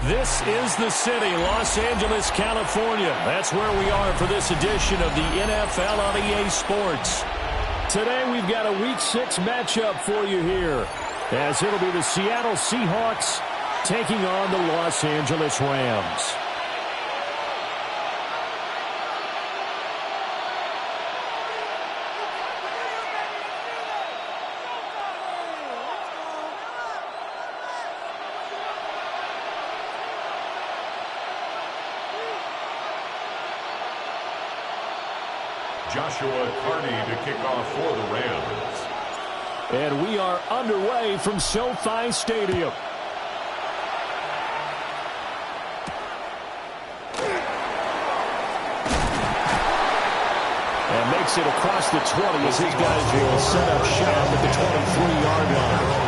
This is the city, Los Angeles, California. That's where we are for this edition of the NFL on EA Sports. Today we've got a Week 6 matchup for you here, as it'll be the Seattle Seahawks taking on the Los Angeles Rams. Joshua Carney to kick off for the Rams. And we are underway from SoFi Stadium. And makes it across the 20 as his guys will set up shop at the 23-yard line.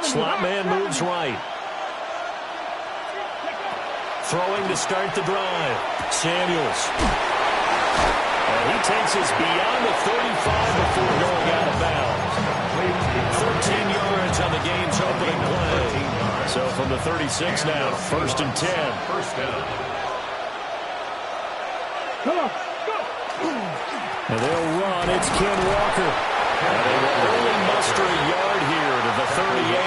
Slot man moves right. Throwing to start the drive. Samuels. And he takes us beyond the 35 before going out of bounds. 13 yards on the game's opening play. So from the 36 now, 1st and 10. First down. And they'll run. It's Ken Walker. And they will only muster a yard here to the 38.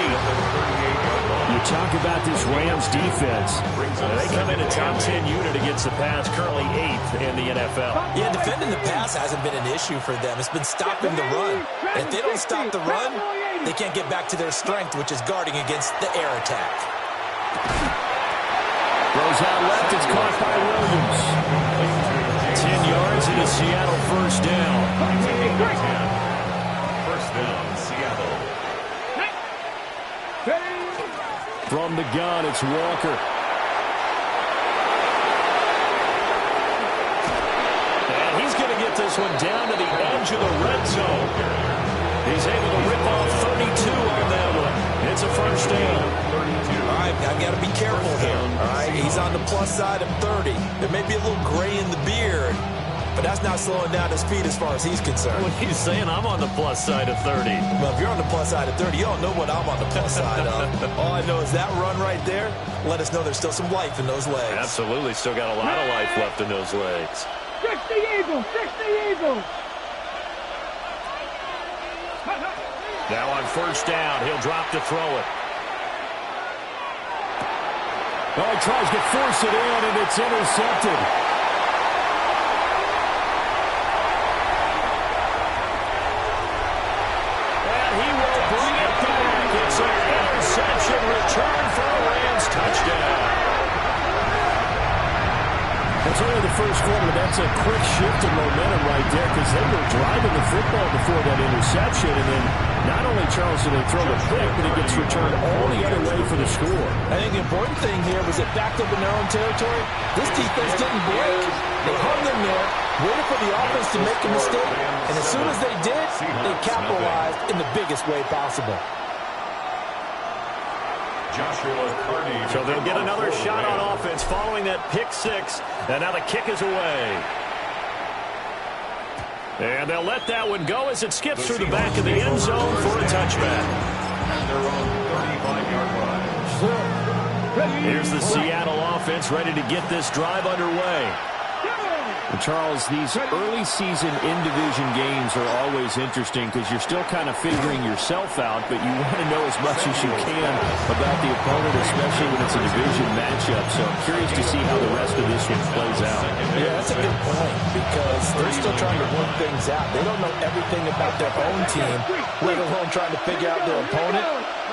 You talk about this Rams defense. They come in a top 10 unit against the pass, currently 8th in the NFL. Yeah, defending the pass hasn't been an issue for them. It's been stopping the run. And if they don't stop the run, they can't get back to their strength, which is guarding against the air attack. Goes out left. It's caught by Williams. 10 yards and a Seattle first down. First down, Seattle. From the gun, it's Walker. And he's going to get this one down to the edge of the red zone. He's able to rip off 32 on that one. It's a first down. 32. All right, I've got to be careful here. All right, he's on the plus side of 30. There may be a little gray in the beard, but that's not slowing down his speed as far as he's concerned. When he's saying I'm on the plus side of 30. Well, if you're on the plus side of 30, you don't know what I'm on the plus side of. All I know is that run right there let us know there's still some life in those legs. Absolutely, still got a lot of life left in those legs. 60 Eagles, 60 Eagles. Now on first down, he'll drop to throw it. Oh, he tries to force it in, and it's intercepted. Interception return for a Rams touchdown. That's only the first quarter, but that's a quick shift in momentum right there because they were driving the football before that interception, and then not only Charles did they throw the pick, but it gets returned all the other way for the score. I think the important thing here was it backed up in their own territory. This defense didn't break. They hung in there, waited for the offense to make a mistake, and as soon as they did, they capitalized in the biggest way possible. So they'll get another shot on offense following that pick six. And now the kick is away. And they'll let that one go as it skips through the back of the end zone for a touchback. Here's the Seattle offense ready to get this drive underway. And Charles, these early season in-division games are always interesting because you're still kind of figuring yourself out, but you want to know as much as you can about the opponent, especially when it's a division matchup. So I'm curious to see how the rest of this one plays out. Yeah, that's a good point because they're still trying to work things out. They don't know everything about their own team, let alone trying to figure out their opponent.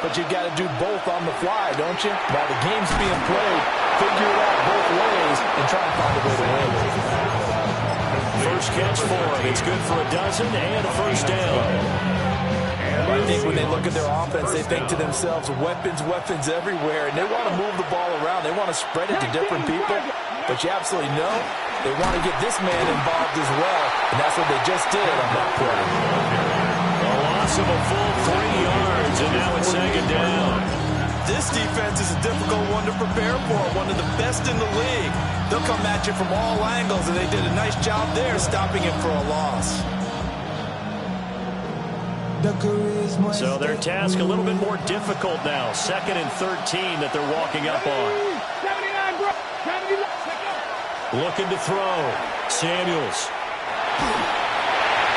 But you got to do both on the fly, don't you? While the game's being played, figure it out both ways and try and find a way to win. First catch for him. It's good for a dozen and a first down. I think when they look at their offense, they think to themselves, weapons, weapons everywhere, and they want to move the ball around. They want to spread it to different people. But you absolutely know they want to get this man involved as well, and that's what they just did on that play. A loss of a full 3 yards, and now it's second down. This defense is a difficult one to prepare for, one of the best in the league. They'll come at you from all angles, and they did a nice job there stopping him for a loss. So their task a little bit more difficult now. 2nd and 13 that they're walking up on. Looking to throw. Samuels.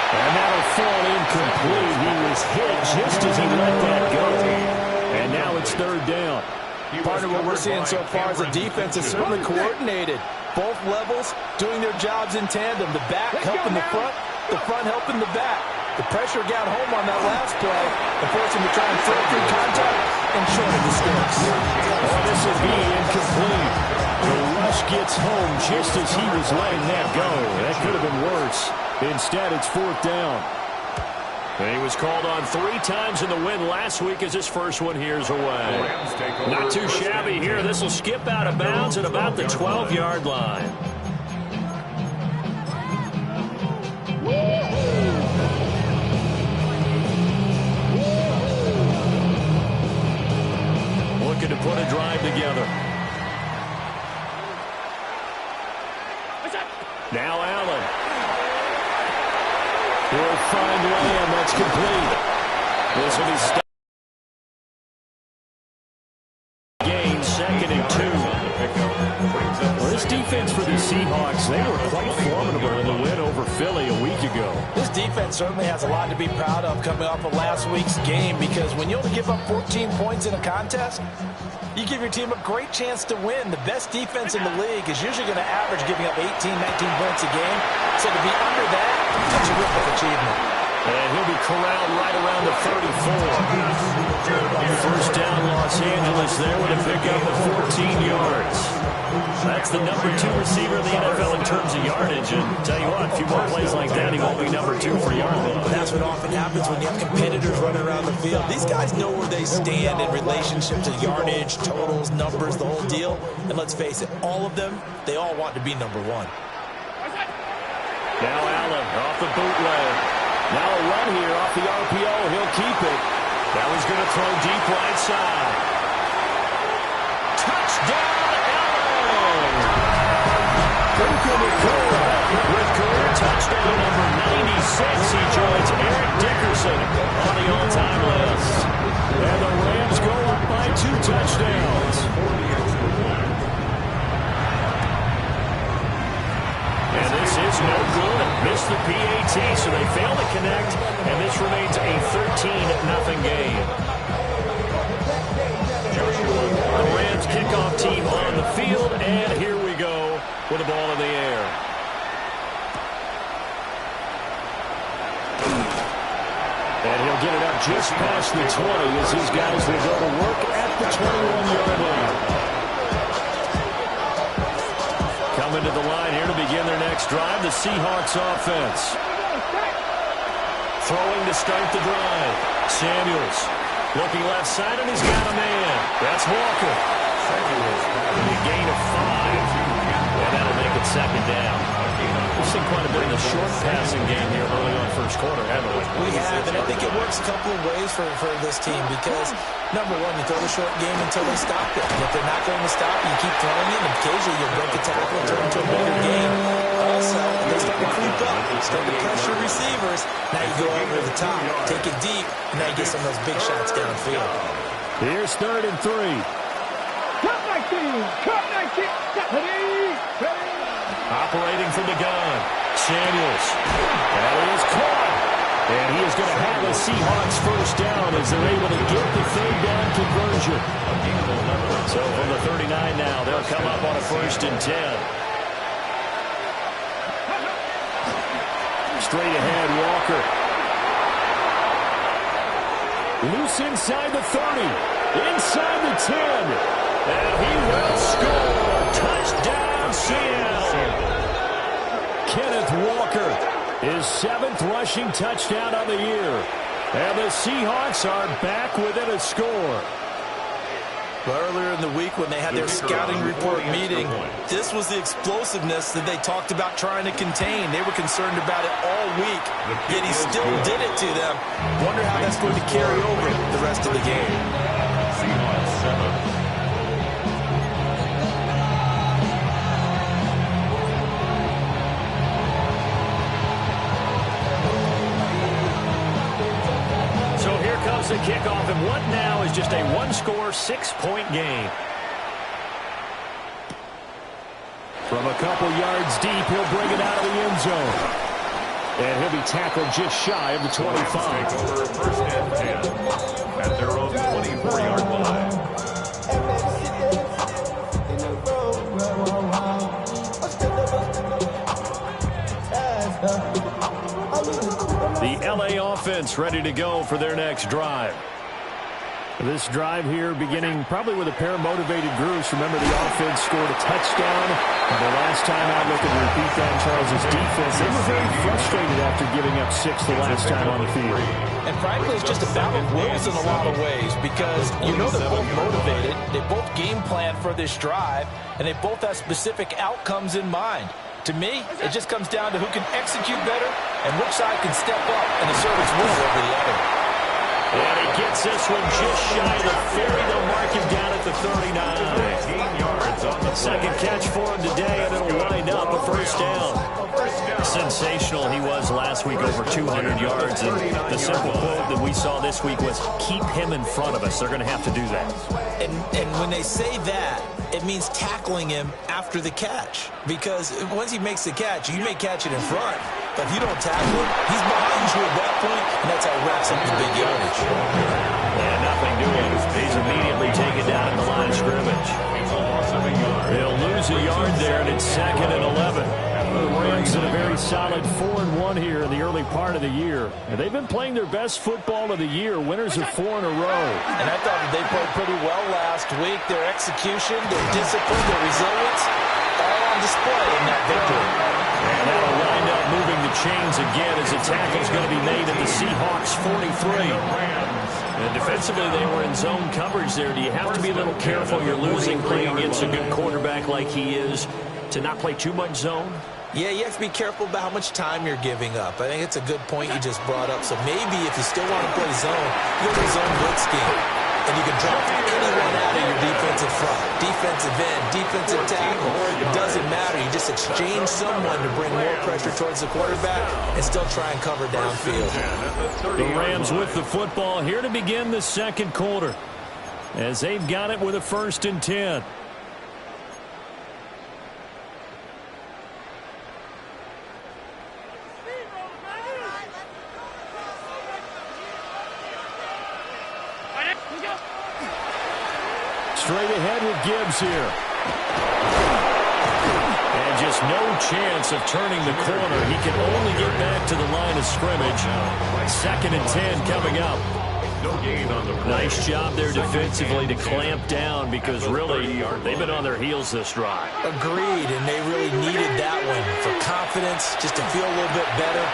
And that'll fall incomplete. He was hit just as he let that go. And now it's 3rd down. Part of what we're seeing so far is the defense is certainly coordinated. Both levels doing their jobs in tandem. The back helping the front helping the back. The pressure got home on that last play and forced him to try and throw through contact and shorten the sticks. Oh, this will be incomplete. The rush gets home just as he was letting that go. That could have been worse. Instead, it's 4th down. And he was called on 3 times in the win last week as his first one here's away. Not too shabby here. This will skip out of bounds at about the 12-yard line. Looking to put a drive together. Now Allen. He'll find Lamb. That's complete. This will be stopped. Gain 2nd and 2. Well, this defense for the Seahawks, they were quite formidable in the win over Philly a week ago. This defense certainly has a lot to be proud of coming off of last week's game because when you only give up 14 points in a contest, you give your team a great chance to win. The best defense in the league is usually going to average giving up 18, 19 points a game. So to be under that, that's a terrific achievement. And he'll be corralled right around the 34. First down, Los Angeles there with a pickup of 14 yards. That's the number 2 receiver in the NFL in terms of yardage. And tell you what, a few more plays like that, he won't be number 2 for yardage. That's what often happens when you have competitors running around the field. These guys know where they stand in relationship to yardage, totals, numbers, the whole deal. And let's face it, all of them, they all want to be number 1. Now Allen off the bootleg. Now a run here off the RPO. He'll keep it. Now he's going to throw deep right side. Touchdown, Allen! With career touchdown number 96, he joins Eric Dickerson on the all-time list. And the Rams go up by 2 touchdowns. And this is no good. Missed the PAT, so they fail to connect, and this remains a 13-0 game. The Rams kickoff team on the field, and here we go with the ball in the air. And he'll get it up just past the 20 as these guys will go to work at the 21-yard line. Coming to the line here to begin their next drive, the Seahawks offense. Throwing to start the drive. Samuels looking left side, and he's got a man. That's Walker. A gain of 5. And that'll make it second down. We've seen quite a bit of the short passing game here early on first quarter, haven't we? We have, and I think it works a couple of ways for this team because, number 1, you throw the short game until they stop it. And if they're not going to stop, you keep throwing it, and occasionally you'll break a tackle and turn into a bigger game. Also, they start to creep up, start to pressure receivers. Now you go over the top, take it deep, and now you get some of those big shots downfield. Here's 3rd and 3. Cut 19! Cut 19! Ready! Operating from the gun. Samuels. That is caught. And he is going to have a Seahawks first down as they're able to get the third down conversion. So from the 39 now, they'll come up on a 1st and 10. Straight ahead, Walker. Loose inside the 30. Inside the 10. And he will score. Touchdown, Seattle. Kenneth Walker, his 7th rushing touchdown of the year. And the Seahawks are back within a score. Earlier in the week when they had their scouting report meeting, this was the explosiveness that they talked about trying to contain. They were concerned about it all week, yet he still did it to them. Wonder how that's going to carry over the rest of the game. Seahawks 7. The kickoff, and what now is just a 1-score, 6-point game. From a couple yards deep, he'll bring it out of the end zone. And he'll be tackled just shy of the 25. Take over 1st and 10 at their own 24-yard line. The LA offense ready to go for their next drive. This drive here beginning probably with a pair of motivated groups. Remember, the offense scored a touchdown. And the last time out, look at repeat that, Charles' defense. They were very frustrated after giving up 6 the last time on the field. And frankly, it's just a battle of wills in a lot of ways because you know they're both motivated. They both game plan for this drive, and they both have specific outcomes in mind. To me, it just comes down to who can execute better and which side can step up and assert its will over the other. And he gets this one just shy of the 30. They'll mark him down at the 39. 18 yards on the Second catch for him today, and it'll wind up a first down. Sensational he was last week, over 200 yards. And the simple quote that we saw this week was, keep him in front of us. They're going to have to do that. And when they say that, it means tackling him after the catch. Because once he makes the catch, you may catch it in front. But if you don't tackle him, he's behind you at that point, and that's how he racks up the big yardage. And nothing doing. He's immediately taken down at the line of scrimmage. They'll lose a yard there, and it's 2nd and 11. The Rams in a very solid 4-1 here in the early part of the year. And they've been playing their best football of the year. Winners of 4 in a row. And I thought that they played pretty well last week. Their execution, their discipline, their resilience, all on display in that victory. And that'll wind up moving the chains again as a tackle's going to be made at the Seahawks 43. And defensively, they were in zone coverage there. Do you have to be a little careful? You're losing playing against a good quarterback like he is to not play too much zone? Yeah, you have to be careful about how much time you're giving up. I think it's a good point you just brought up. So maybe if you still want to play zone, you go to zone blitz scheme. And you can drop anyone out of your defensive front. Defensive end, defensive tackle. It doesn't matter. You just exchange someone to bring more pressure towards the quarterback and still try and cover downfield. The Rams with the football here to begin the second quarter as they've got it with a 1st and 10. Straight ahead with Gibbs here. And just no chance of turning the corner. He can only get back to the line of scrimmage. 2nd and 10 coming up. Nice job there defensively to clamp down because really they've been on their heels this drive. Agreed, and they really needed that one for confidence, just to feel a little bit better.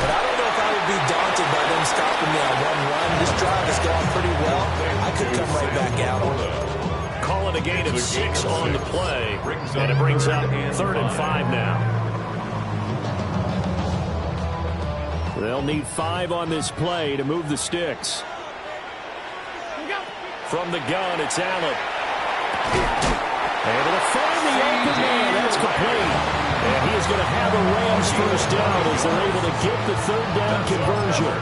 But I don't know if I would be daunted by them stopping me on one run. This drive has gone pretty well. I could come right back out on it. Calling a gain of 6 on the play, and it brings up 3rd and 5 now. They'll need 5 on this play to move the sticks. From the gun, it's Allen. Able to find the open man. That's complete. And he is going to have a Rams first down as they're able to get the 3rd down conversion.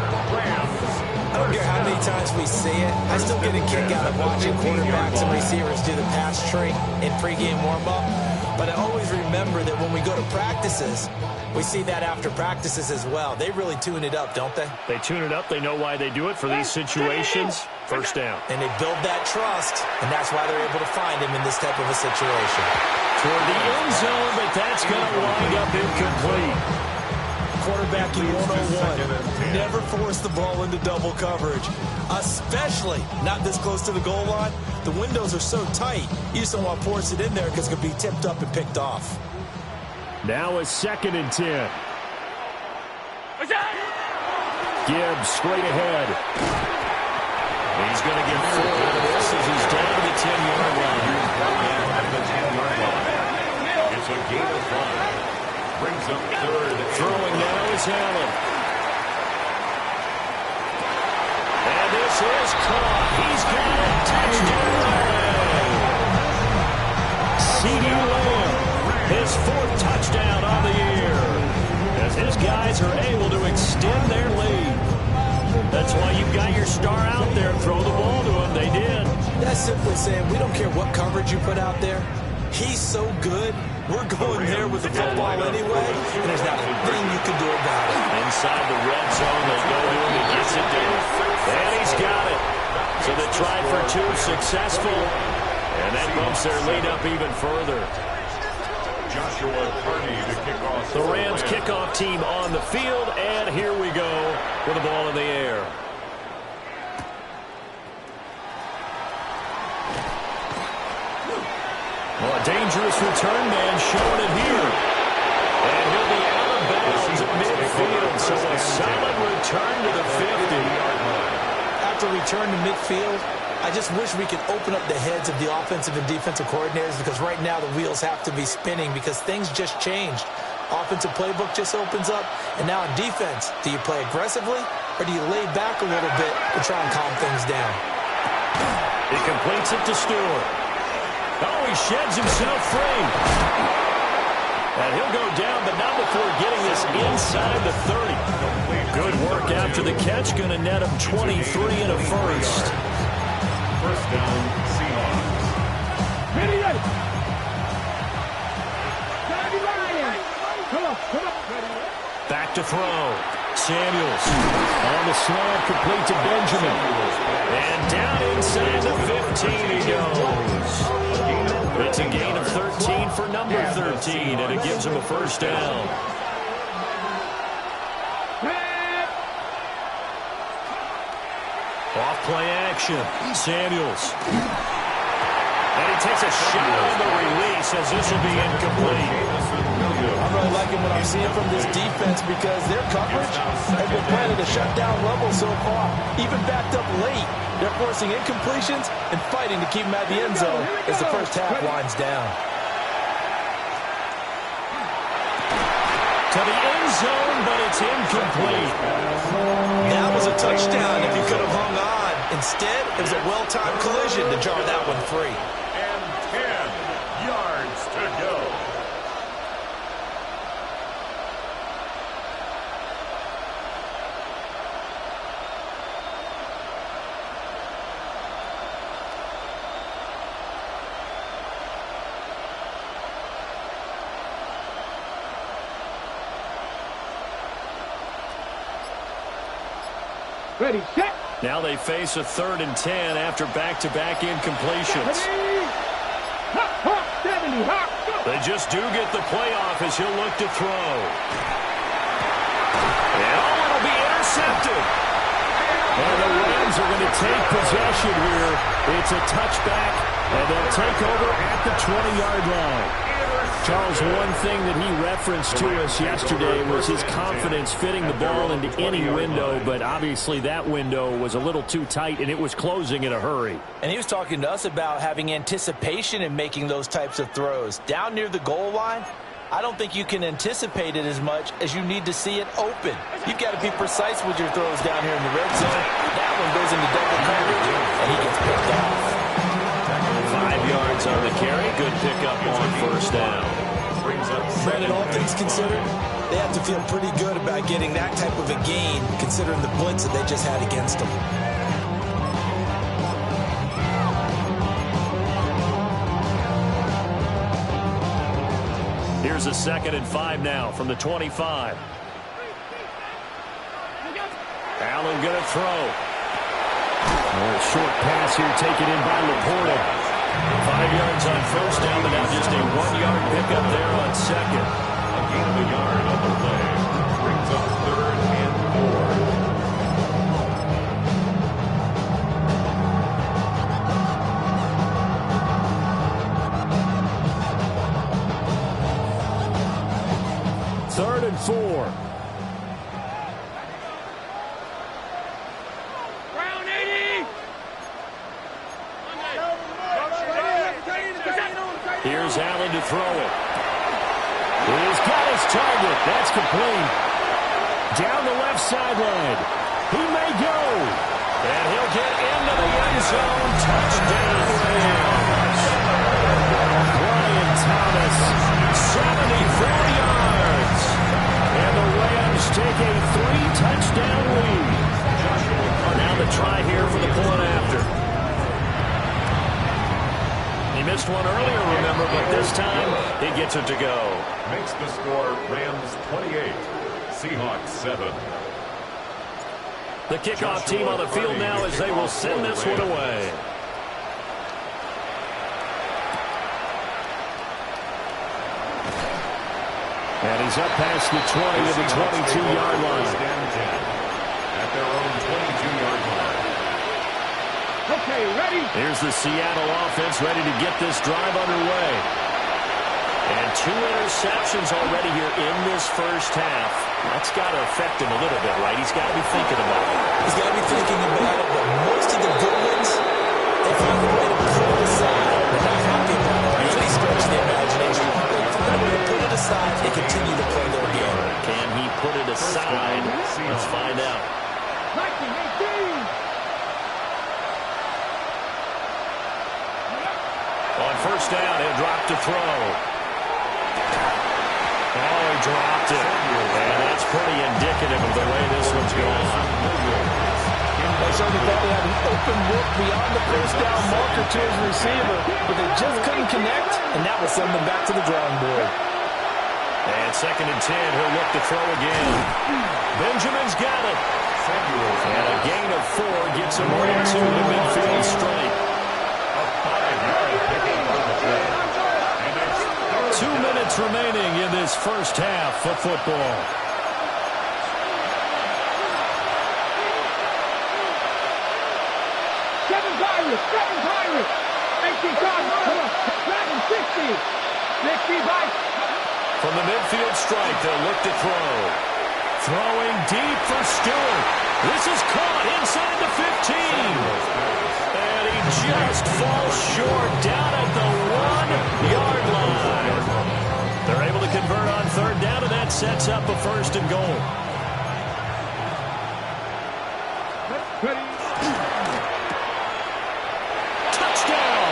I don't care how many times we see it. I still get a kick out of watching quarterbacks and receivers do the pass tree in pregame warm-up. But I always remember that when we go to practices, we see that after practices as well. They really tune it up, don't they? They tune it up. They know why they do it for these situations. First down. And they build that trust, and that's why they're able to find him in this type of a situation. Toward the end zone, but that's going to wind up incomplete. Quarterbacking 101. Never force the ball into double coverage, especially not this close to the goal line. The windows are so tight, you just don't want to force it in there because it could be tipped up and picked off. Now a 2nd and 10. Gibbs straight ahead. He's going to get 4 out of this as he's down to the 10-yard line. It's a gain of 5. Brings up 3rd. Throwing now is Allen. And this is caught. He's got it. Touchdown. CeeDee Lamb, his 4th touchdown on the year, as his guys are able to extend their lead. That's why you've got your star out there. Throw the ball to him. They did. That's simply saying we don't care what coverage you put out there. He's so good. We're going there with the football anyway, and there's not a thing you can do about it. Inside the red zone, they go to him. He gets it there. And he's got it. So they tried for 2, successful. And that bumps their lead up even further. Joshua Carney to kick off. The Rams kickoff team on the field, and here we go with the ball in the air. Well, a dangerous return man showing it here. And he'll be out of bounds at midfield, so a solid return to the 50-yard line. After return to midfield, I just wish we could open up the heads of the offensive and defensive coordinators, because right now the wheels have to be spinning because things just changed. Offensive playbook just opens up, and now in defense, do you play aggressively or do you lay back a little bit to try and calm things down? He completes it to Stewart. Oh, he sheds himself free. And he'll go down, but not before getting this inside the 30. Good work after the catch. Going to net him 23 and a first. First down, Seahawks. Back to throw. Samuels on the slant, complete to Benjamin. And down inside the 15 he goes. It's a gain of 13 for number 13, and it gives him a first down. Off play action. Samuels. And he takes a shot on the release as this will be incomplete. I'm really liking what I'm seeing from this defense because their coverage has been playing at a shutdown level so far. Even backed up late, they're forcing incompletions and fighting to keep them at the end zone as the first half winds down. To the end zone, but it's incomplete. That was a touchdown if he could have hung on. Instead, it was a well-timed collision to jar that one free. And 10 yards to go. Ready, set. Now they face a 3rd and 10 after back-to-back incompletions. 70, They just do get the playoff as he'll look to throw. And it'll be intercepted. And the Rams are going to take possession here. It's a touchback, and they'll take over at the 20-yard line. Charles, one thing that he referenced to us yesterday was his confidence fitting the ball into any window, but obviously that window was a little too tight, and it was closing in a hurry. And he was talking to us about having anticipation in making those types of throws. Down near the goal line, I don't think you can anticipate it as much as you need to see it open. You've got to be precise with your throws down here in the red zone. That one goes into double coverage, and he gets picked off. 5 yards on the carry. Good pickup on first down. Brandon, all things considered, they have to feel pretty good about getting that type of a gain, considering the blitz that they just had against them. Here's a 2nd and 5 now from the 25. Allen going to throw. A short pass here taken in by Laporta. 5 yards on first down, but now just a 1-yard pickup there on second. A gain of a yard on the play. Brings up 3rd and 4. 3rd and 4. Here's Allen to throw it. He's got his target. That's complete. Down the left sideline. He may go. And he'll get into the end zone. Touchdown Rams. Brian Thomas, 74 yards. And the Rams take a 3-touchdown lead. Now the try here for the point after. He missed one earlier, remember, but this time he gets it to go. Makes the score Rams 28, Seahawks 7. The kickoff team on the field now as they will send this one away. And he's up past the 20 to the 22-yard line. At their own 22-yard line. Okay, ready? Here's the Seattle offense ready to get this drive underway. And 2 interceptions already here in this first half. That's got to affect him a little bit, right? He's got to be thinking about it. He's got to be thinking about it, but most of the good ones, they find a way to put it aside. They're not happy about it. Really stretch the imagination. They find a way to put it aside and continue to play their game. Can he put it aside? Let's find out. 19-18. On first down, he'll drop to throw. Oh, he dropped it. And that's pretty indicative of the way this one's going. They certainly thought they had an open look beyond the first down marker to his receiver, but they just couldn't connect, and that will send them back to the drawing board. And 2nd and 10, he'll look to throw again. Benjamin's got it. And a gain of 4 gets him right to the midfield stripe. 2 minutes remaining in this first half of football. Seven Pirates. 18 times. Come on. Dragon 60. 60 by. From the midfield stripe, they'll look to throw. Throwing deep for Stewart. This is caught inside the 15. And he just falls short down at the 1-yard line. They're able to convert on 3rd down, and that sets up a 1st and goal. Touchdown!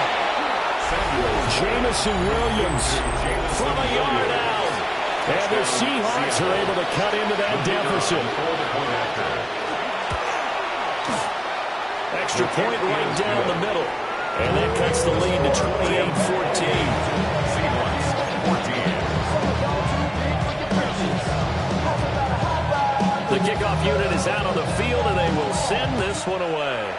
Jamison Williams from a yard out. And the Seahawks are able to cut into that deficit. Extra point right down the middle. And that cuts the lead to 28-14. Seahawks 14. The kickoff unit is out on the field, and they will send this one away.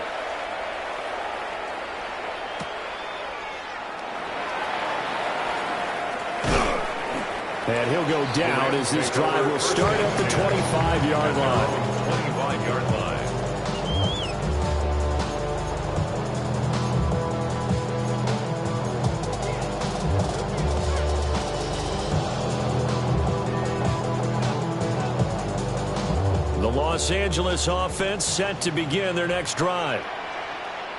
And he'll go down as this drive will start at the 25-yard line. 25-yard line. The Los Angeles offense set to begin their next drive.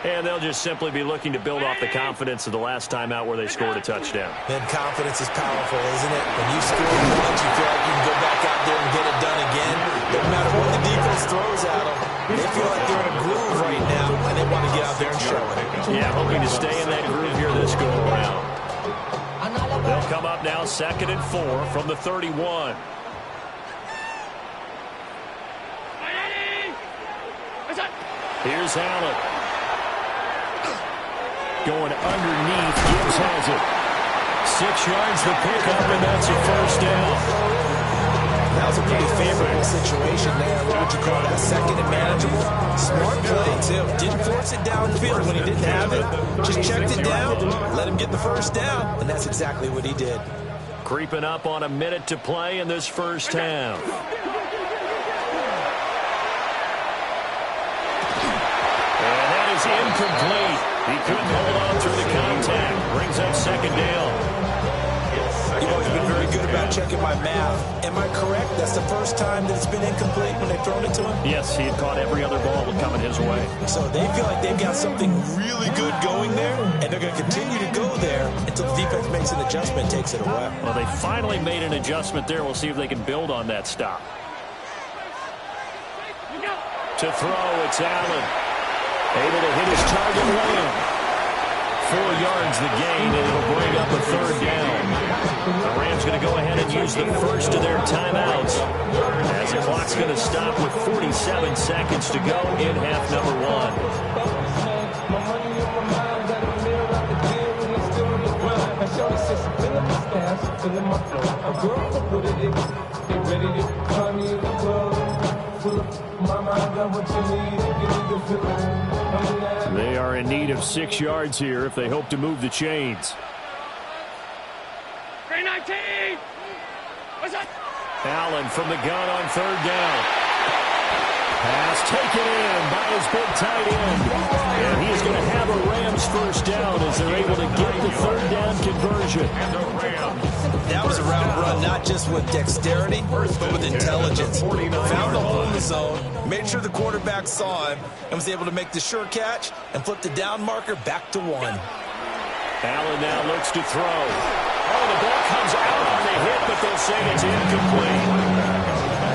And they'll just simply be looking to build off the confidence of the last time out where they scored a touchdown. And confidence is powerful, isn't it? When you score once, you feel like you can go back out there and get it done again. No matter what the defense throws at them, they feel like they're in a groove right now, and they want to get out there and show it. Yeah, hoping to stay in that groove here this go-around. They'll come up now 2nd and 4 from the 31. Here's Allen. Going underneath, Gibbs has it. 6 yards the pickup, and that's a first down. That was a pretty favorable situation there. What would you call that? Second and manageable. Smart play, too. Didn't force it downfield when he didn't have it. Just checked it down, let him get the first down, and that's exactly what he did. Creeping up on a minute to play in this first half. And that is incomplete. He couldn't hold on through the contact. Brings up second down. You've always been very good about checking my math. Am I correct? That's the first time that it's been incomplete when they've thrown it to him? Yes, he had caught every other ball coming his way. So they feel like they've got something really good going there, and they're going to continue to go there until the defense makes an adjustment, takes it away. Well, they finally made an adjustment there. We'll see if they can build on that stop. To throw, it's Allen. Able to hit his target Lamb. 4 yards the gain, and it'll bring up a third down. The Rams going to go ahead and use the first of their timeouts, as the clock's going to stop with 47 seconds to go in half number 1. They are in need of 6 yards here if they hope to move the chains. 319! What's that? Allen from the gun on third down. Pass taken in by his big tight end. And he is going to have a Rams first down as they're able to get the third down conversion. That was a route run, not just with dexterity, but with intelligence. Found the hole in the zone, made sure the quarterback saw him, and was able to make the sure catch and flip the down marker back to 1. Allen now looks to throw. Oh, the ball comes out on the hit, but they'll say it's incomplete.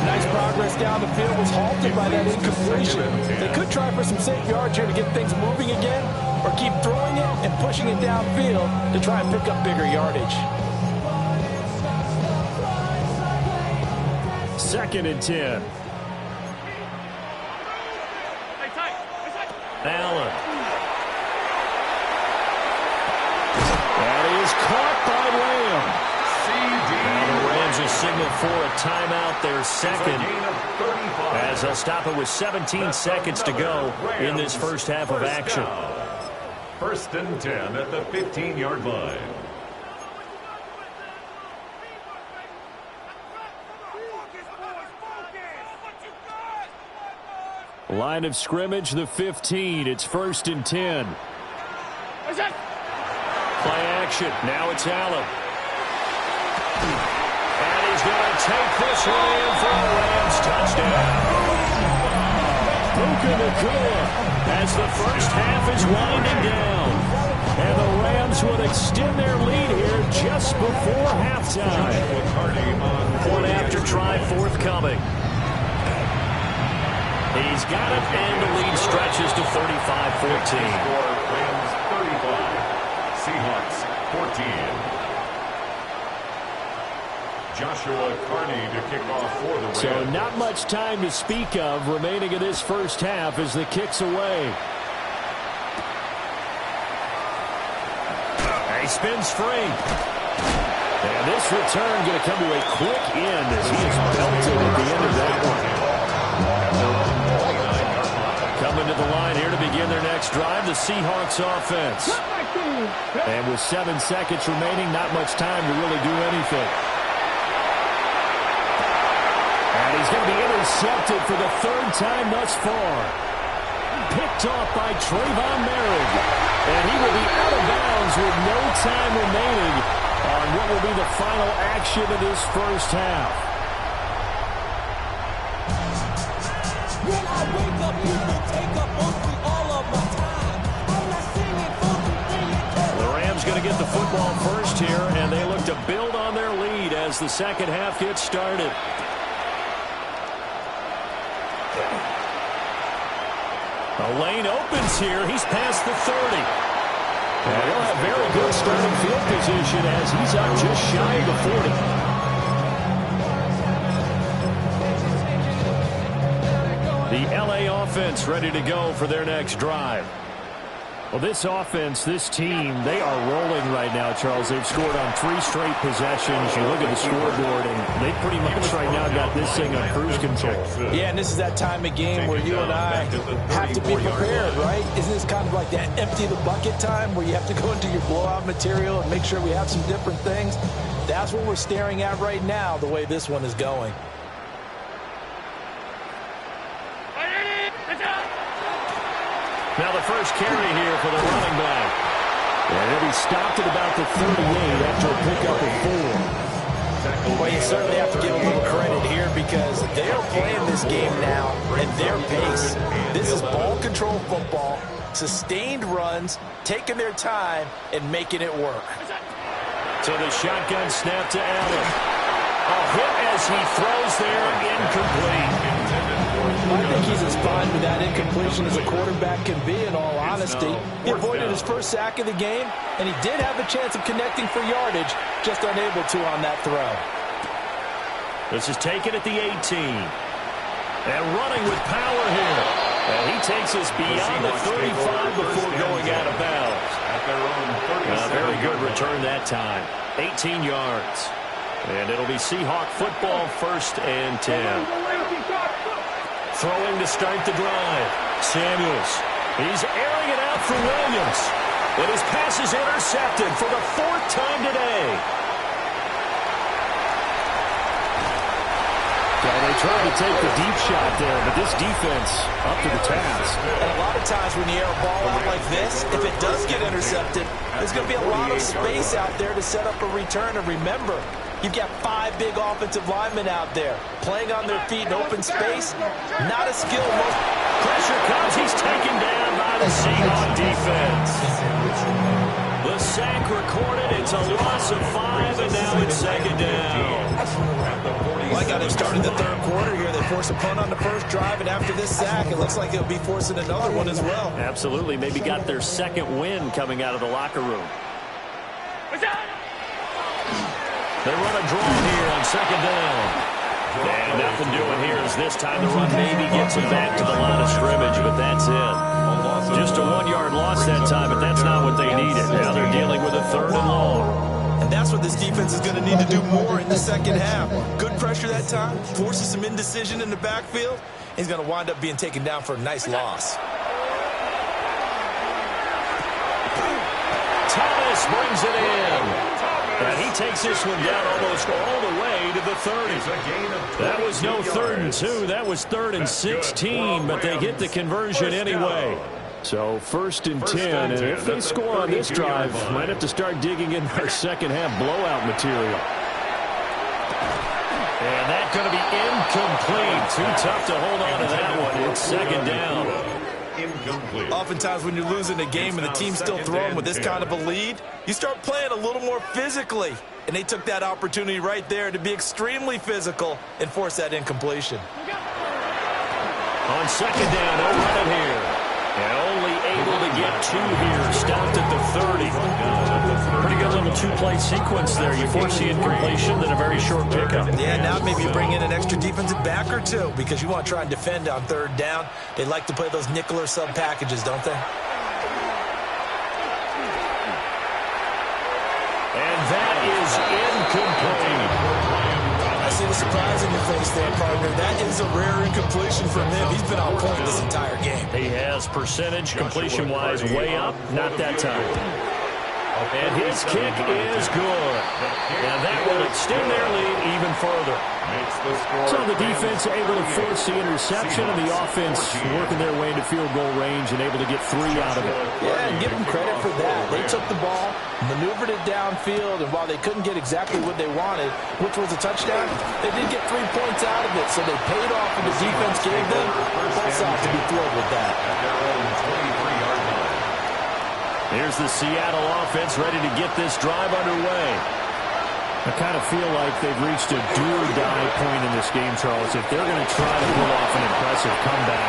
Nice progress down the field was halted by that incompletion. They could try for some safe yards here to get things moving again, or keep throwing it and pushing it downfield to try and pick up bigger yardage. 2nd and 10. Allen. That is caught by Lamb. Now the Rams will signal for a timeout, their second, as they'll stop it with 17 seconds to go in this first half of action. 1st and 10 at the 15-yard line. Line of scrimmage, the 15. It's 1st and 10. Play action. Now it's Allen. And he's going to take this one in for a Rams touchdown. Puka Nacua as the first half is winding down. And the Rams would extend their lead here just before halftime. Point after try forthcoming. He's got it, and the lead stretches to 35-14. Rams 35, Seahawks 14. Joshua Carney to kick off for the Rams. So not much time to speak of remaining in this first half as the kick's away. He spins free. And this return going to come to a quick end as he is belted at the end of that one. Coming to the line here to begin their next drive, the Seahawks offense. And with 7 seconds remaining, not much time to really do anything. And he's going to be intercepted for the 3rd time thus far. Picked off by Trayvon Merrick. And he will be out of bounds with no time remaining on what will be the final action of this first half. When I wake up, people take up mostly all of my time. I'm not singing for The Rams going to get the football first here, and they look to build on their lead as the second half gets started. The lane opens here. He's past the 30. And he'll have very good starting field position as he's up just shy of the 40. The LA offense ready to go for their next drive. Well, this offense, this team, they are rolling right now, Charles. They've scored on 3 straight possessions. You look at the scoreboard, and they pretty much right now got this thing on cruise control. Yeah, and this is that time of game where you and I have to be prepared, right? Isn't this kind of like that empty the bucket time where you have to go into your blowout material and make sure we have some different things? That's what we're staring at right now, the way this one is going. Now the first carry here for the running back. And he'll be stopped at about the 38 after a pickup of 4. Well, you certainly have to give a little credit here because they're playing this game now at their pace. This is ball control football, sustained runs, taking their time, and making it work. So the shotgun snap to Allen. A hit as he throws there, incomplete. I think he's as fine with that incompletion as a quarterback can be, in all honesty. He avoided his first sack of the game, and he did have a chance of connecting for yardage, just unable to on that throw. This is taken at the 18. And running with power here. And he takes us beyond the 35 before going out of bounds. A very good return that time. 18 yards. And it'll be Seahawk football, 1st and 10. Throwing to start the drive. Samuels. He's airing it out for Williams. And his pass is intercepted for the 4th time today. Well, they tried to take the deep shot there, but this defense up to the task. And a lot of times when you air a ball out like this, if it does get intercepted, there's going to be a lot of space out there to set up a return. And remember, you've got 5 big offensive linemen out there playing on their feet in open space. Not a skill. Pressure comes. He's taken down by the Seahawks defense. The sack recorded. It's a loss of 5, and now it's 2nd down. Like how they've started the 3rd quarter here. They force a punt on the first drive, and after this sack, it looks like they'll be forcing another one as well. Absolutely. Maybe got their 2nd win coming out of the locker room. They run a draw here on 2nd down. And nothing doing here as this time the run maybe gets them back to the line of scrimmage, but that's it. Just a 1-yard loss that time, but that's not what they needed. Now they're dealing with a 3rd and long. And that's what this defense is going to need to do more in the second half. Good pressure that time, forces some indecision in the backfield. He's going to wind up being taken down for a nice loss. Thomas brings it in. And he takes this one down almost all the way to the 30. That was no 3rd and 2. That was 3rd and 16, but they get the conversion anyway. So 1st and 10, and if they score on this drive, might have to start digging in our second half blowout material. And that's going to be incomplete. Too tough to hold on to that one. It's 2nd down. Incomplete. Oftentimes when you're losing a game and the team's still throwing with this kind of a lead, you start playing a little more physically. And they took that opportunity right there to be extremely physical and force that incompletion. On 2nd down, no run here. And only able to get 2 here. Stopped at the 30. Pretty good little 2-play sequence there. You force the incompletion, then a very short pickup. Yeah, now maybe you bring in an extra defensive back or 2 because you want to try and defend on 3rd down. They like to play those nickel or sub packages, don't they? And that is incomplete. I see the surprise in your face there, partner. That is a rare incompletion from him. He's been on point this entire game. He has percentage completion-wise way up. Not that time. And his kick is good. And that will extend their lead even further. So the defense able to force the interception, and the offense working their way into field goal range and able to get 3 out of it. Yeah, and give them credit for that. They took the ball, maneuvered it downfield, and while they couldn't get exactly what they wanted, which was a touchdown, they did get 3 points out of it, so they paid off what the defense gave them. Both sides to be thrilled with that. Here's the Seattle offense ready to get this drive underway. I kind of feel like they've reached a do-or-die point in this game, Charles. If they're going to try to pull off an impressive comeback,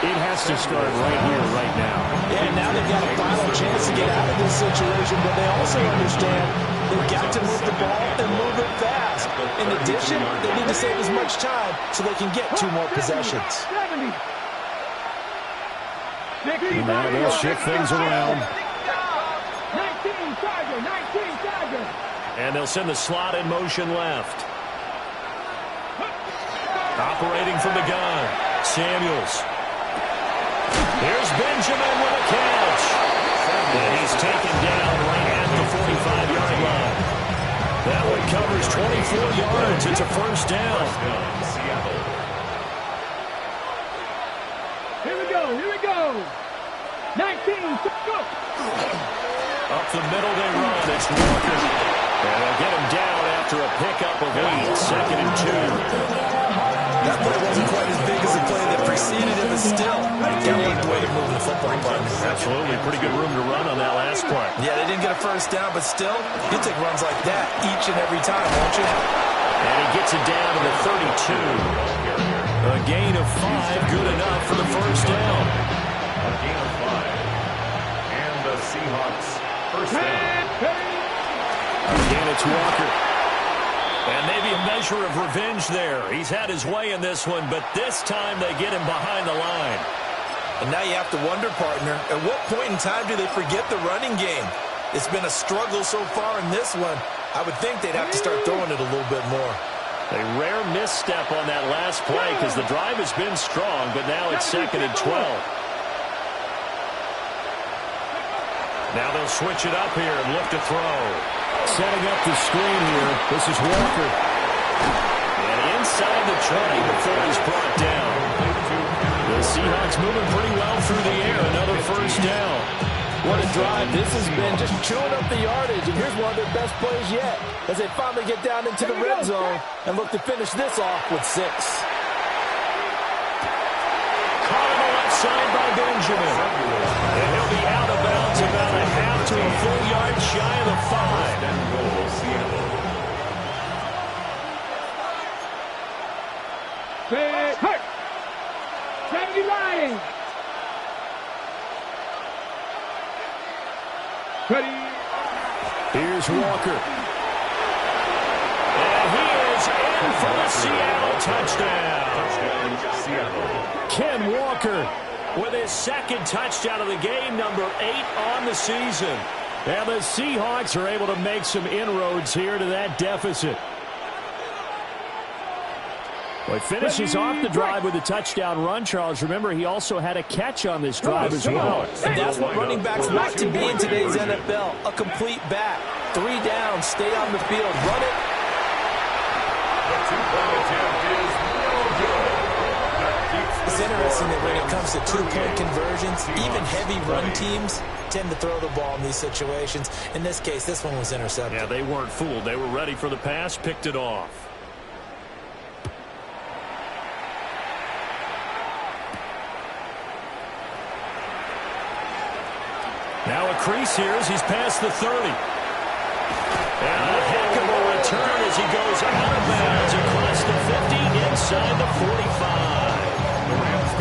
it has to start right here, right now. Yeah, now they've got a final chance to get out of this situation, but they also understand they've got to move the ball and move it fast. In addition, they need to save as much time so they can get 2 more possessions. Now they'll shift things around. 19 Charger, 19 Charger. And they'll send the slot in motion left. Operating from the gun, Samuels. Here's Benjamin with a catch. And he's taken down right at the 45-yard line. That one covers 24 yards. It's a first down. Here we go, here we go. 19, go. Up the middle they run. It's Lurk. And they'll get him down after a pickup of 8, 2nd and 2. That play wasn't quite as big as the play that preceded it, but still, I can't like the way they're moving the football department. Absolutely. Pretty good room to run on that last play. Yeah, they didn't get a first down, but still, you take runs like that each and every time, won't you? And he gets it down to the 32. A gain of 5, good enough for the first down. A gain of 5. And the Seahawks first down. Again, it's Walker. And maybe a measure of revenge there. He's had his way in this one, but this time they get him behind the line. And now you have to wonder, partner, at what point in time do they forget the running game? It's been a struggle so far in this one. I would think they'd have to start throwing it a little bit more. A rare misstep on that last play because the drive has been strong, but now it's 2nd and 12. Now they'll switch it up here and look to throw. Setting up the screen here. This is Walker. And inside the 20 before he's brought down. The Seahawks moving pretty well through the air. Another first down. What a drive. This has been just chewing up the yardage, and here's one of their best plays yet as they finally get down into the red zone and look to finish this off with 6. Caught on the left side by Benjamin. And he'll be out of bounds about a half to a full yard shy of the 5. Hurt. 79. 20. Here's Walker. And he is in for the Seattle touchdown. Ken Walker with his 2nd touchdown of the game, number 8 on the season. And the Seahawks are able to make some inroads here to that deficit. Well, he finishes off the drive with a touchdown run, Charles. Remember, he also had a catch on this drive as well. And that's what running backs want to be in today's NFL, a complete back. 3 down, stay on the field, run it. The 2-point attempt is no good. It's interesting that when it comes to 2-point conversions, even heavy run teams tend to throw the ball in these situations. In this case, this one was intercepted. Yeah, they weren't fooled. They were ready for the pass, picked it off. Now a crease here as he's past the 30. And a heck of a return as he goes out of bounds across the 50 inside the 45.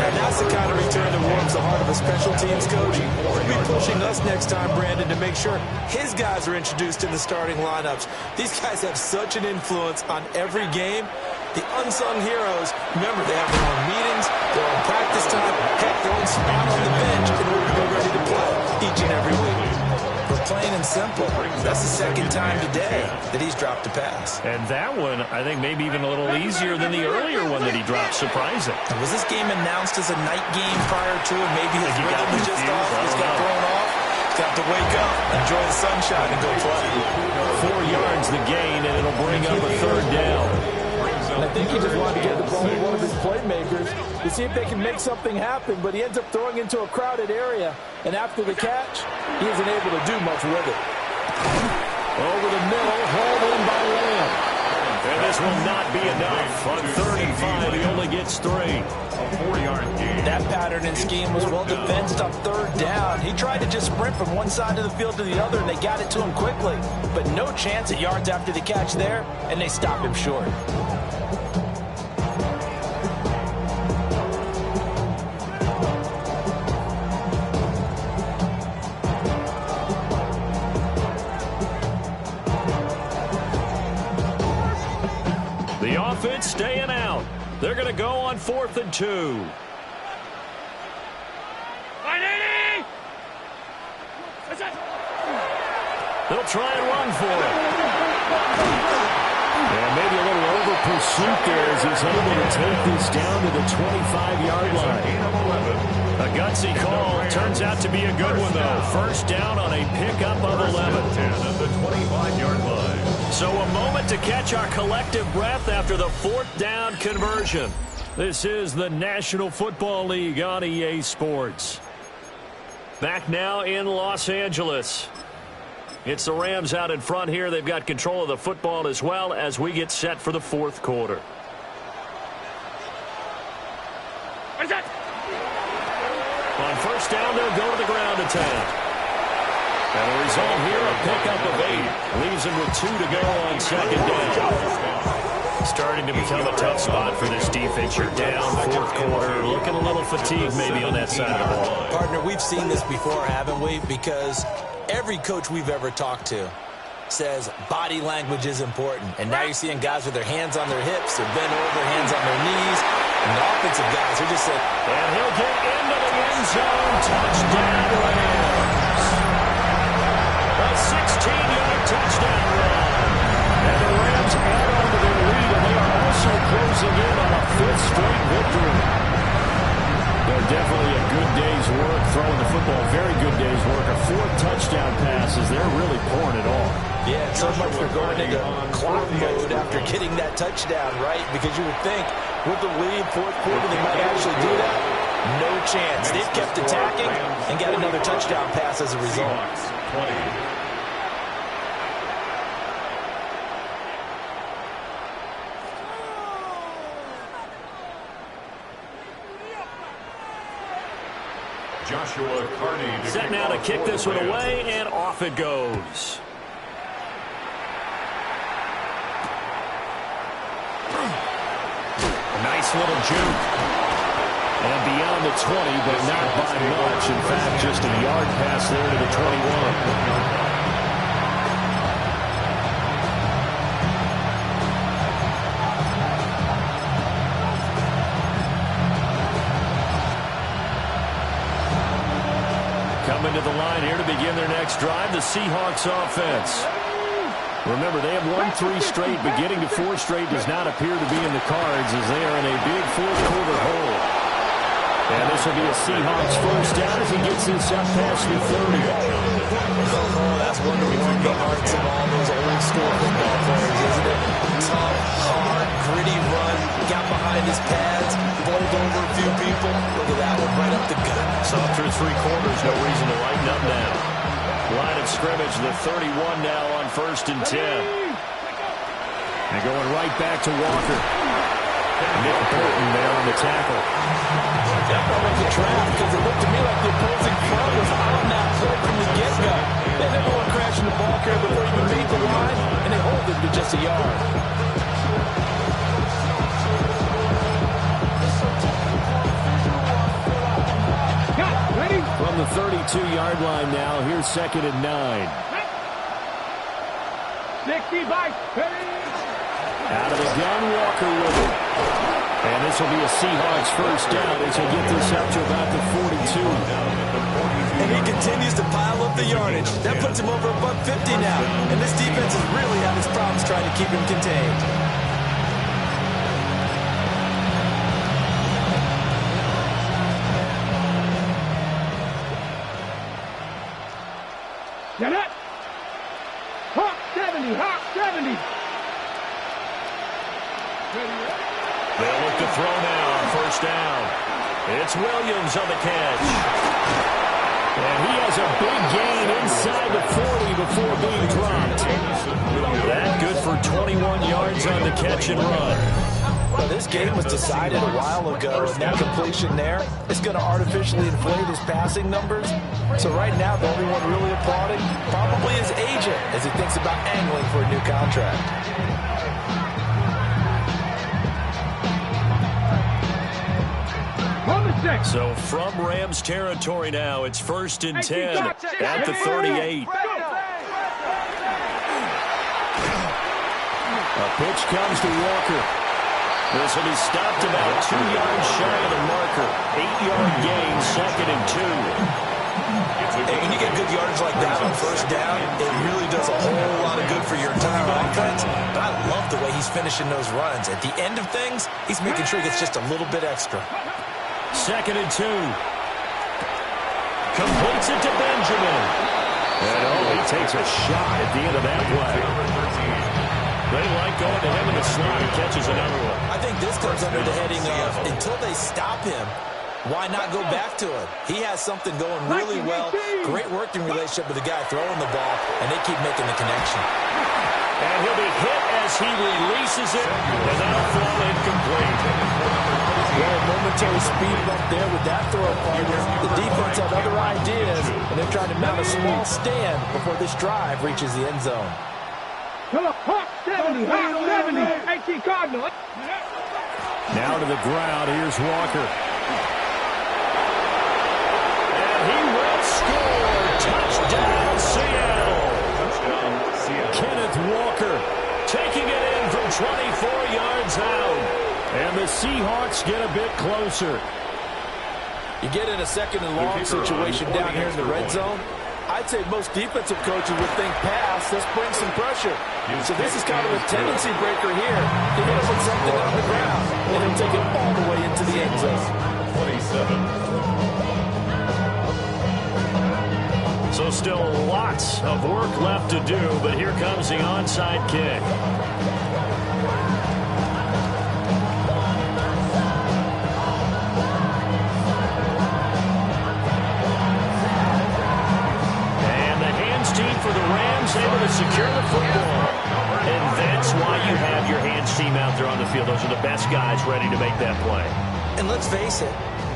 And that's the kind of return that warms the heart of a special teams coach. He'll be pushing us next time, Brandon, to make sure his guys are introduced in the starting lineups. These guys have such an influence on every game. The unsung heroes, remember, they have their own meetings, their own practice time, heck, their own spot on the bench in order to be ready to play each and every week. But plain and simple, that's the 2nd time today that he's dropped a pass. And that one, I think, maybe even a little easier than the earlier one that he dropped, surprising. And was this game announced as a night game prior to it? Maybe his rhythm was just off, just got thrown off. He's got to wake up, enjoy the sunshine, and go play. 4 yards the gain, and it'll bring up a 3rd down. And I think he just wanted to get the ball to one of his playmakers to see if they can make something happen, but he ends up throwing into a crowded area, and after the catch, he isn't able to do much with it. Over the middle, hauled in by Lamb. And this will not be enough. On 3rd and 5, he only gets 3. A 4-yard gain. That pattern and scheme was well defensed on 3rd down. He tried to just sprint from one side of the field to the other, and they got it to him quickly. But no chance at yards after the catch there, and they stop him short. The offense staying out. They're going to go on 4th and 2. I need They'll try and run for it. And maybe a little over pursuit there as he's able to take this down to the 25-yard line. A gutsy call. Turns out to be a good one, though. First down on a pickup of 11. 10 at the 25-yard line. So a moment to catch our collective breath after the fourth down conversion. This is the National Football League on EA Sports. Back now in Los Angeles. It's the Rams out in front here. They've got control of the football as well as we get set for the fourth quarter. On first down, they'll go to the ground attack. And the result here, a pickup of 8. Leaves them with 2 to go on second down. Starting to become a tough spot for this defense. You're down fourth quarter. Looking a little fatigued maybe on that side of the ball. Partner, we've seen this before, haven't we? Because every coach we've ever talked to says body language is important. And now you're seeing guys with their hands on their hips, they're bent over, hands on their knees. And the offensive guys are just saying, and he'll get into the end zone. Touchdown, Rams. A 16-yard touchdown run. And the Rams add on to their lead, and they are also closing in on a 5th straight victory. They're definitely a good day's work throwing the football. Very good day's work. A 4th touchdown pass as they're really pouring it on. Yeah, so much for going into clock mode after getting that touchdown, right? Because you would think with the lead, fourth quarter, they might actually do that. No chance. They've kept attacking and got another touchdown pass as a result. Joshua Carney set now to kick this one away, and off it goes. A nice little juke. And beyond the 20, but not by much. In fact, just a yard pass there to the 21. Coming to the line here to begin their next drive, the Seahawks offense. Remember, they have won 3 straight, but getting to 4 straight does not appear to be in the cards as they are in a big fourth quarter hole. And this will be a Seahawks first down as he gets this up past the 30. Oh, that's one to warm the hearts of all those old school football players, isn't it? Tough, hard, gritty run, got behind his pads, bowled over a few people. Look at that one right up the gut. So through 3 quarters, no reason to lighten up now. Line of scrimmage, the 31 now on 1st and 10. And going right back to Walker. Nick Burton there on the tackle. That was a trap because it looked to me like the opposing front was on that play from the get-go. They never went crashing the ball carrier before he even made the line, and they hold it to just a yard. From the 32-yard line now, here's 2nd and 9. 60 by 30. Out of the gun, Walker with it. And this will be a Seahawks first down as he'll get this up to about the 42. And he continues to pile up the yardage. That puts him over above 50 now. And this defense has really had its problems trying to keep him contained. Get it! Hawk 70, Hawk 70. They'll look to throw now on first down. It's Williams on the catch. And he has a big gain inside the 40 before being dropped. That good for 21 yards on the catch and run. Well, this game was decided a while ago, and that completion there is going to artificially inflate his passing numbers. So right now, the only one really applauding probably his agent as he thinks about angling for a new contract. So from Rams territory now, it's 1st and 10 at the 38. A pitch comes to Walker. This will be stopped about 2 yards shy of the marker. 8-yard gain, 2nd and 2. And when you get good yardage like that on first down, it really does a whole lot of good for your entire offense. But I love the way he's finishing those runs. At the end of things, he's making sure he gets just a little bit extra. 2nd and 2. Completes it to Benjamin. And he takes a shot at the end of that play. They like going to him in the slot. He catches another one. I think this comes under the heading of until they stop him, why not go back to it? He has something going really well. Great working relationship with the guy throwing the ball, and they keep making the connection. And he'll be hit as he releases it, and that'll fall incomplete. Well, momentary speed up there with that throw, partner. The defense had other ideas, and they're trying to mount a small stand before this drive reaches the end zone. Hawk 70, Hawk 70, 18 Cardinal. Now to the ground, here's Walker. And he will score. Touchdown, Seattle. Kenneth Walker taking it in from 24 yards out. And the Seahawks get a bit closer. You get in a 2nd and long situation down here in the red zone. I'd say most defensive coaches would think pass, let's bring some pressure. So this is kind of a tendency breaker here to hit him with something on the ground, and he'll take it all the way into the end zone. 27. So still lots of work left to do, but here comes the onside kick. Team for the Rams able to secure the football. And that's why you have your hands team out there on the field. Those are the best guys ready to make that play. And let's face it,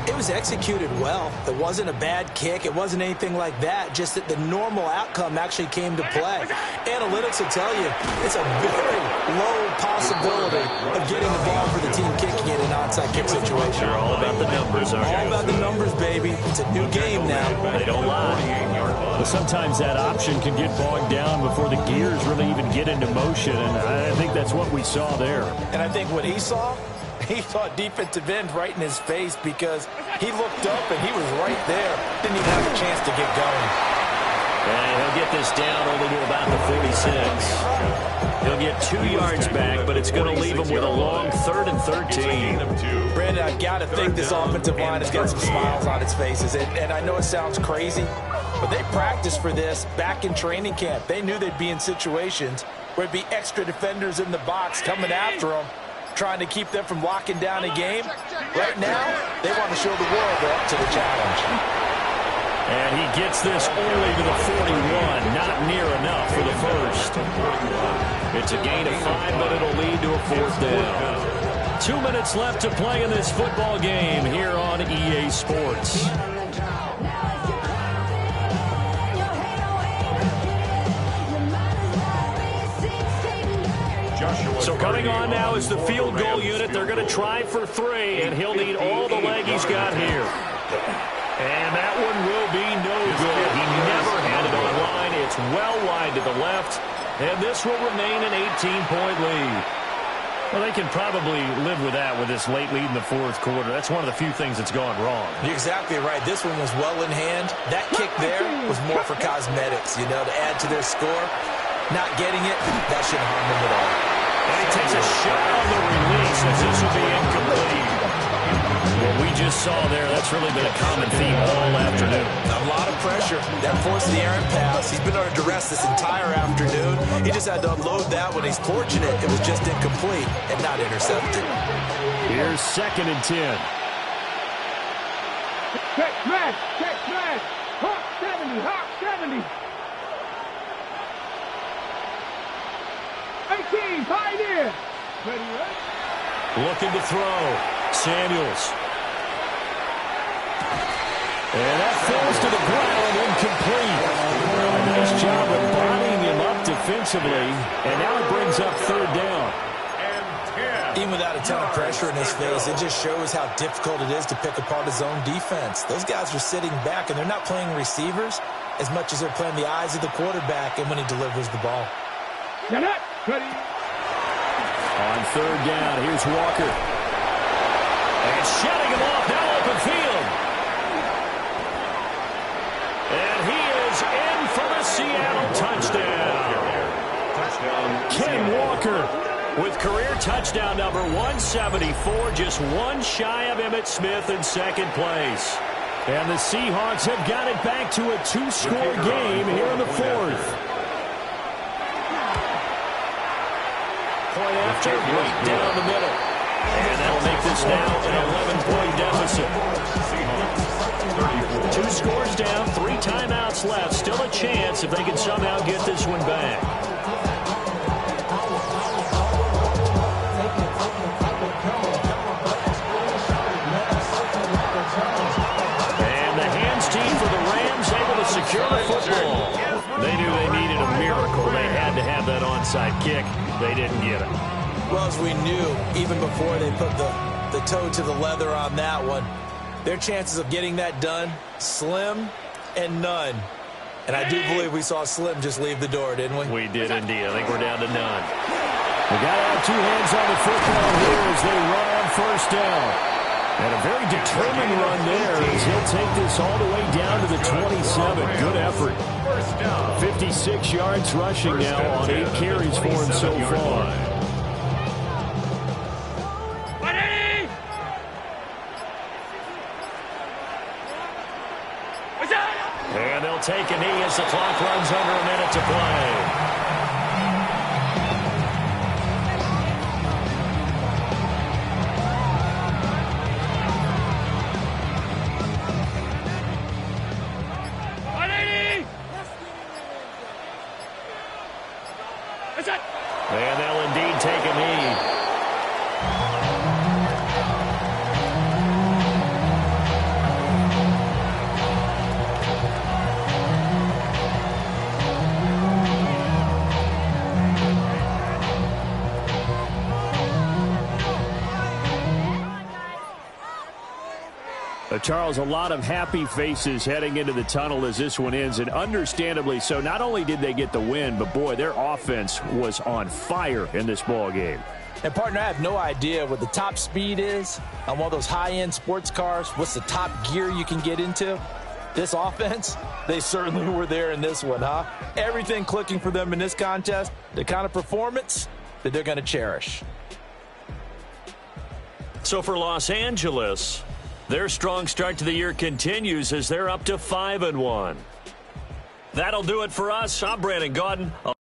it was executed well. It wasn't a bad kick. It wasn't anything like that. Just that the normal outcome actually came to play. Analytics will tell you it's a very low possibility of getting the ball for the team kicking in an onside kick situation. They're all about the numbers, aren't they? All about the numbers, baby. It's a new game now. They don't lie. But sometimes that option can get bogged down before the gears really even get into motion, and I think that's what we saw there. And I think what he saw defensive end right in his face because he looked up and he was right there. Didn't even have a chance to get going. And he'll get this down only to about the 46. He'll get 2 yards back, but it's going to leave him with a long 3rd and 13. Brandon, I've got to think this offensive line has got some smiles on its faces. And I know it sounds crazy, but they practiced for this back in training camp. They knew they'd be in situations where there'd be extra defenders in the box coming after them, trying to keep them from locking down a game. Right now, they want to show the world they're up to the challenge. And he gets this only to the 41, not near enough for the first. It's a gain of 5, but it'll lead to a 4th down. 2 minutes left to play in this football game here on EA Sports. So coming on now is the field goal unit. They're going to try for 3, and he'll need all the leg he's got here. And that one will be no good. He never had it on line. It's well wide to the left, and this will remain an 18-point lead. Well, they can probably live with that with this late lead in the 4th quarter. That's one of the few things that's gone wrong. You're exactly right. This one was well in hand. That kick there was more for cosmetics, to add to their score. Not getting it, that shouldn't harm them at all. And he takes a shot on the release as this will be incomplete. What we just saw there, that's really been a common theme all afternoon. A lot of pressure. That forced the errant pass. He's been under duress this entire afternoon. He just had to unload that one. He's fortunate it was just incomplete and not intercepted. Here's 2nd and 10. Check smash, Hawk 70, Hawk 70. 18, Pioneer. Ready, right? Looking to throw. Samuels. And that falls to the ground, incomplete. A nice job of bodying him up defensively. And now it brings up 3rd down. Even without a ton of pressure in his face, it just shows how difficult it is to pick apart his own defense. Those guys are sitting back, and they're not playing receivers as much as they're playing the eyes of the quarterback and when he delivers the ball. You're not ready. On 3rd down, here's Walker. And shutting him off, now open field. Lurker with career touchdown number 174, just one shy of Emmitt Smith in second place. And the Seahawks have got it back to a two-score game here in the fourth. Point after, right down the middle. And that'll make this now an 11-point deficit. 2 scores down, 3 timeouts left. Still a chance if they can somehow get this one back. And the hands team for the Rams able to secure the football. They knew they needed a miracle. They had to have that onside kick. They didn't get it. Well, as we knew, even before they put the toe to the leather on that one, their chances of getting that done, slim and none. And I do believe we saw Slim just leave the door, didn't we? We did indeed. I think we're down to none. They got to have 2 hands on the football here as they run on first down. And a very determined run there as he'll take this all the way down to the 27. Good effort. 56 yards rushing now on 8 carries for him so far. And they'll take a knee as the clock runs under a minute to play. And they'll indeed take a knee. Charles, a lot of happy faces heading into the tunnel as this one ends, and understandably so. Not only did they get the win, but, boy, their offense was on fire in this ball game. And, partner, I have no idea what the top speed is on one of those high-end sports cars. What's the top gear you can get into? This offense, they certainly were there in this one, huh? Everything clicking for them in this contest, the kind of performance that they're going to cherish. So for Los Angeles, their strong start to the year continues as they're up to 5-1. That'll do it for us. I'm Brandon Gaudin.